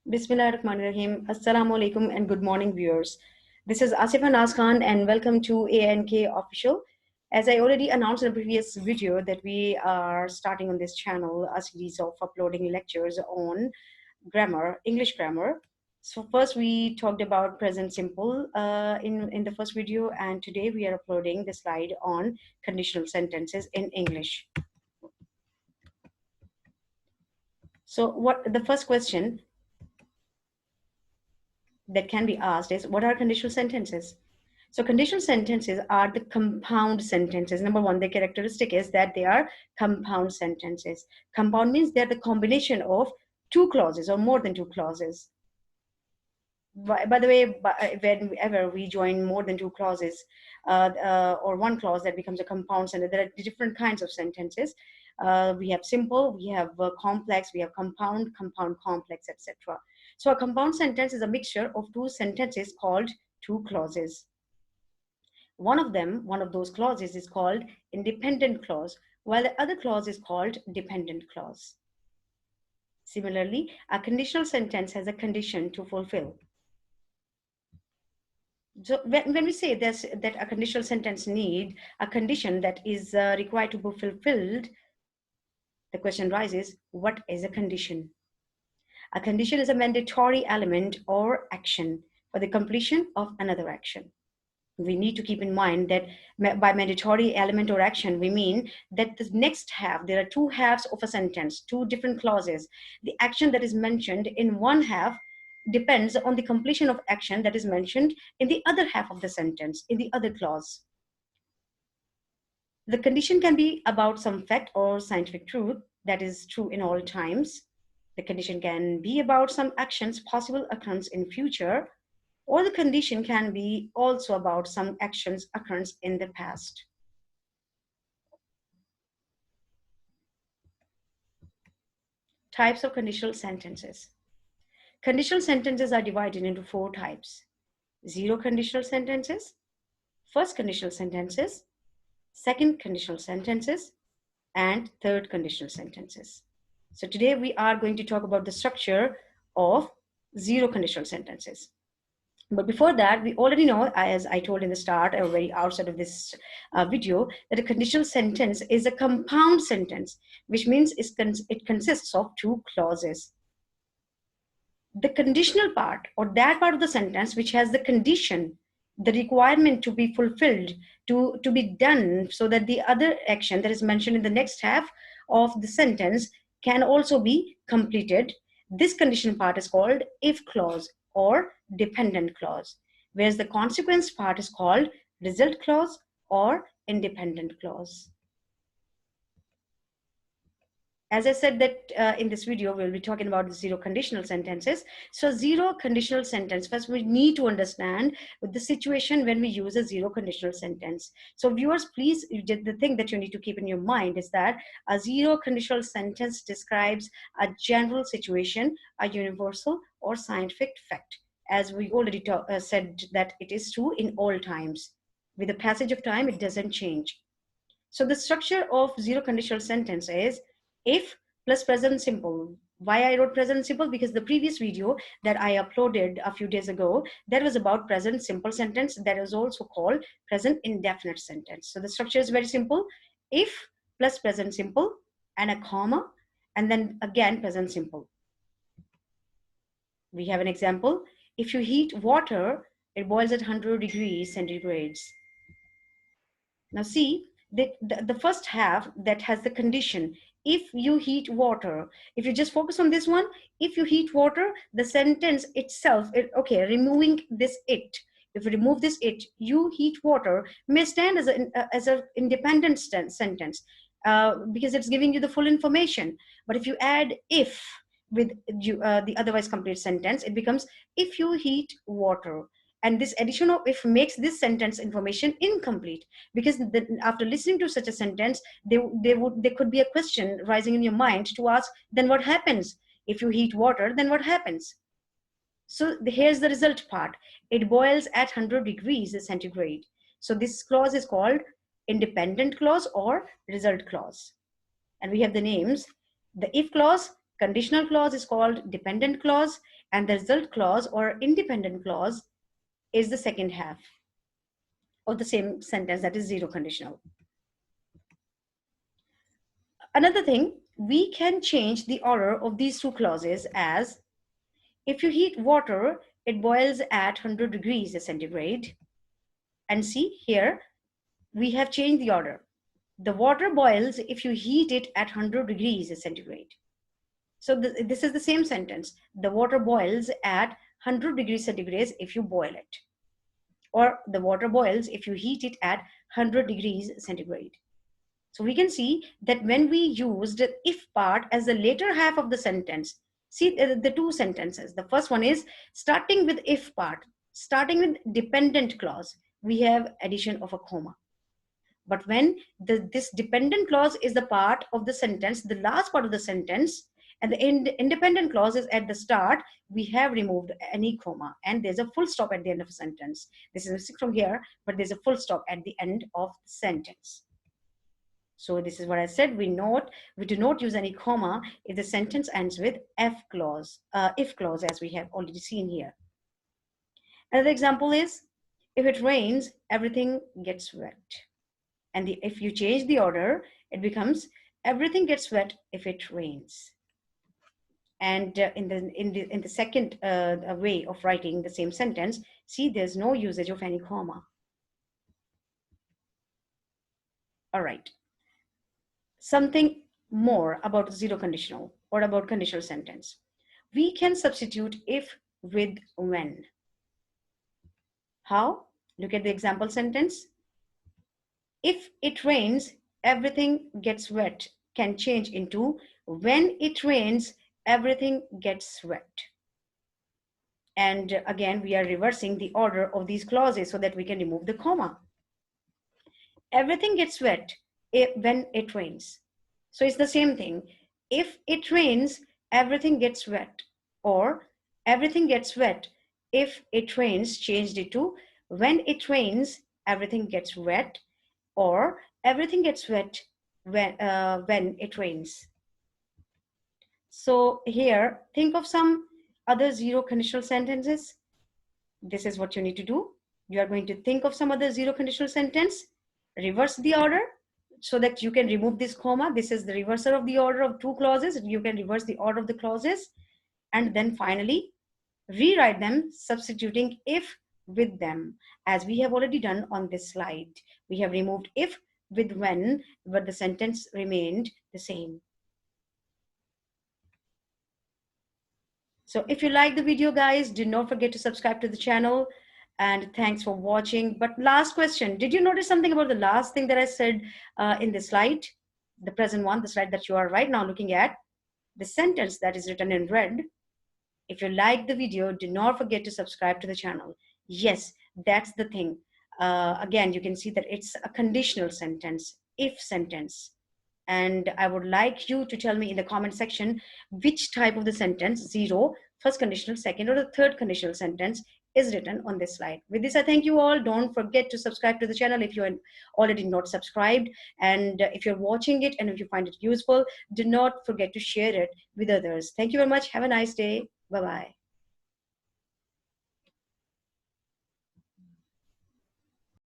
Bismillahirrahmanirrahim. Assalamu alaikum and good morning, viewers. This is Asifa Naz and welcome to ANK Official. As I already announced in the previous video that we are starting on this channel a series of uploading lectures on grammar, English grammar. So first we talked about present simple in the first video, and today we are uploading the slide on conditional sentences in English. So what the first question that can be asked is, what are conditional sentences? So conditional sentences are the compound sentences. Number one, the characteristic is that they are compound sentences. Compound means they're the combination of two clauses or more than two clauses. By the way, whenever we join more than two clauses or one clause, that becomes a compound sentence. There are different kinds of sentences. We have simple, we have complex, we have compound, complex, etc. So a compound sentence is a mixture of two sentences called two clauses. One of those clauses is called independent clause, while the other clause is called dependent clause. Similarly, a conditional sentence has a condition to fulfill. So when we say this, that a conditional sentence need a condition that is required to be fulfilled, the question rises, what is a condition? A condition is a mandatory element or action for the completion of another action. We need to keep in mind that by mandatory element or action, we mean that the next half, there are two halves of a sentence, two different clauses. The action that is mentioned in one half depends on the completion of action that is mentioned in the other half of the sentence, in the other clause. The condition can be about some fact or scientific truth that is true in all times. The condition can be about some actions possible occurrence in future, or the condition can be also about some actions occurrence in the past. Types of conditional sentences. Conditional sentences are divided into four types: zero conditional sentences, first conditional sentences, second conditional sentences, and third conditional sentences. So today we are going to talk about the structure of zero conditional sentences. But before that, we already know, as I told in the start or very outside of this video, that a conditional sentence is a compound sentence, which means it consists of two clauses. The conditional part, or that part of the sentence which has the condition, the requirement to be fulfilled, to be done, so that the other action that is mentioned in the next half of the sentence can also be completed. This conditional part is called if clause or dependent clause, whereas the consequence part is called result clause or independent clause. As I said that in this video, we'll be talking about zero conditional sentences. So zero conditional sentence, first we need to understand the situation when we use a zero conditional sentence. So viewers, please, the thing that you need to keep in your mind is that a zero conditional sentence describes a general situation, a universal or scientific fact. As we already said that it is true in all times. With the passage of time, it doesn't change. So the structure of zero conditional sentence is if plus present simple. Why I wrote present simple? Because the previous video that I uploaded a few days ago, that was about present simple sentence, that is also called present indefinite sentence. So the structure is very simple. If plus present simple and a comma, and then again present simple. We have an example. If you heat water, it boils at 100 degrees centigrades. Now see, the first half that has the condition, if you heat water, if you just focus on this one, if you heat water, the sentence itself, okay, removing this it, if you remove this it, you heat water, may stand as an independent sentence because it's giving you the full information. But if you add if with the otherwise complete sentence, it becomes if you heat water. And this addition of if makes this sentence information incomplete, because after listening to such a sentence, there could be a question rising in your mind to ask, then what happens? If you heat water, then what happens? So here's the result part. It boils at 100 degrees centigrade. So this clause is called independent clause or result clause. And we have the names. The if clause Conditional clause is called dependent clause, and the result clause or independent clause is the second half of the same sentence, that is zero conditional. Another thing, we can change the order of these two clauses as if you heat water, it boils at 100 degrees centigrade. And see here, we have changed the order. The water boils if you heat it at 100 degrees centigrade. So this is the same sentence. The water boils at 100 degrees centigrade if you boil it. Or the water boils if you heat it at 100 degrees centigrade. So we can see that when we used the if part as the later half of the sentence, see the two sentences. The first one is starting with if part, starting with dependent clause, we have addition of a comma. But when this dependent clause is the part of the sentence, the last part of the sentence, and the independent clause is at the start, we have removed any comma, and there's a full stop at the end of a sentence. This is missing from here, but there's a full stop at the end of the sentence. So this is what I said. We do not use any comma if the sentence ends with if clause, as we have already seen here. Another example is, if it rains, everything gets wet. And if you change the order, it becomes everything gets wet if it rains. And in the second way of writing the same sentence, see, there's no usage of any comma. All right. Something more about zero conditional or about conditional sentence. We can substitute if with when. How? Look at the example sentence. If it rains, everything gets wet can change into when it rains, everything gets wet. And again, we are reversing the order of these clauses so that we can remove the comma. Everything gets wet when it rains. So it's the same thing. If it rains, everything gets wet. Or everything gets wet if it rains, changed it to when it rains, everything gets wet. Or everything gets wet when it rains. So here, think of some other zero conditional sentences. This is what you need to do. You are going to think of some other zero conditional sentence, reverse the order so that you can remove this comma. This is the reversal of the order of two clauses. You can reverse the order of the clauses, and then finally rewrite them substituting if with them, as we have already done on this slide. We have removed if with when, but the sentence remained the same. So if you like the video, guys, do not forget to subscribe to the channel, and thanks for watching. But last question, did you notice something about the last thing that I said in the slide, the present one, the slide that you are right now looking at, the sentence that is written in red? If you like the video, do not forget to subscribe to the channel. Yes, that's the thing. Again, you can see that it's a conditional sentence, if sentence. And I would like you to tell me in the comment section which type of the sentence, zero, first conditional, second, or the third conditional sentence is written on this slide. With this, I thank you all. Don't forget to subscribe to the channel if you're already not subscribed. And if you're watching it and if you find it useful, do not forget to share it with others. Thank you very much. Have a nice day. Bye-bye.